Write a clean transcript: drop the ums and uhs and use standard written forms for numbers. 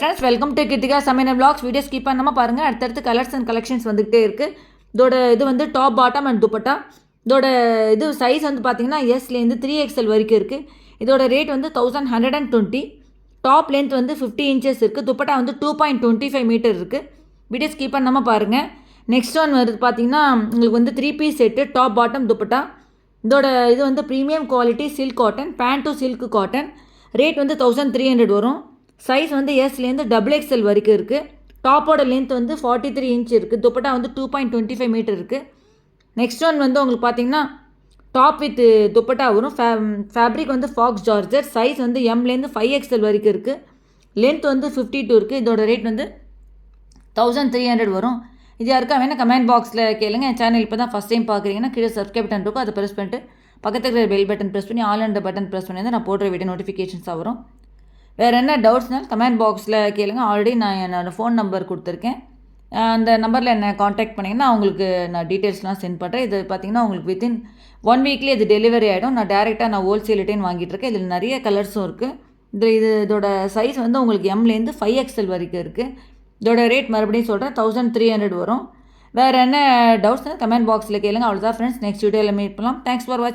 Friends welcome to Kiruthika சமையல் vlogs. Video skip பண்ணாமல் பாருங்கள். அடுத்தடுத்து கலர்ஸ் அண்ட் கலெக்ஷன்ஸ் வந்துகிட்டே இருக்குது. இதோட இது வந்து டாப் பாட்டம் அண்ட் துப்பட்டா. இதோட இது சைஸ் வந்து பார்த்தீங்கன்னா எஸ்லேருந்து 3XL வரைக்கும் இருக்குது. இதோட ரேட் வந்து 1120. டாப் லென்த் வந்து 50 இன்ச்சஸ் இருக்குது. துப்பட்டா வந்து 2.25 மீட்டர் இருக்குது. வீடியோ ஸ்கிப் பண்ணாமல் பாருங்கள். நெக்ஸ்ட் ஒன் வருது பார்த்தீங்கன்னா உங்களுக்கு வந்து 3 piece set, top bottom dupatta. இதோட இது வந்து ப்ரீமியம் குவாலிட்டி சில்க் காட்டன், பேண்ட்டும் சில்க் காட்டன். ரேட் வந்து 1300 வரும். சைஸ் வந்து எஸ்லேருந்து XXL வரைக்கும் இருக்குது. டாப்போட லென்த் வந்து 43 இன்ச் இருக்குது. துப்பட்டா வந்து 2.25 மீட்டர் இருக்குது. நெக்ஸ்ட் ஒன் வந்து உங்களுக்கு பார்த்தீங்கன்னா டாப் வித் துப்பட்டா வரும். ஃபேப்ரிக் வந்து ஃபாக்ஸ் ஜார்ஜர். சைஸ் வந்து எம்லேருந்து 5XL வரைக்கும் இருக்குது. லென்த் வந்து 52 இருக்குது. இதோட ரேட் வந்து 1300 வரும். இது யாருக்கா வேணால் கமெண்ட் பாக்ஸில் கேளுங்க. என் சேனல் இப்போ தான் ஃபஸ்ட் டைம் பார்க்குறீங்கன்னா கீழே சப்ஸ்கிரைப் பட்டன் இருக்கும், அதை ப்ரெஸ் பண்ணிட்டு பக்கத்தில் இருக்கிற பெல் பட்டன் ப்ரெஸ் பண்ணி ஆல் அண்ட் பட்டன் ப்ரெஸ் பண்ணி நான் போடுற வீடியோ நோட்டிஃபிகேஷன்ஸாக வரும். வேறு என்ன டவுட்ஸ்னால் கமெண்ட் பாக்ஸில் கேளுங்க. ஆல்ரெடி நான் என்னோடய ஃபோன் நம்பர் கொடுத்துருக்கேன். அந்த நம்பரில் என்னை காண்டாக்ட் பண்ணிங்கன்னா உங்களுக்கு நான் டீட்டெயில்ஸ்லாம் சென்ட் பண்ணுறேன். இது பார்த்திங்கன்னா உங்களுக்கு வித்தின் 1 வீக்லேயே இது டெலிவரி ஆகிடும். நான் டேரெக்டாக ஹோல்சேல்கிட்டேன்னு வாங்கிட்டுருக்கேன். இதில் நிறைய கலர்ஸும் இருக்குது. இதோட சைஸ் வந்து உங்களுக்கு எம்லேருந்து 5XL வரைக்கும் இருக்குது. இதோட ரேட் மறுபடியும் சொல்கிறேன், 1300 வரும். வேறு என்ன டவுட்ஸ்னால் கமெண்ட் பாக்ஸில் கேளுங்க. அவ்வளோதான் ஃப்ரெண்ட்ஸ். நெக்ஸ்ட் வீடியோவில் மீட் பண்ணலாம். தேங்க்ஸ் ஃபார் வாட்சிங்.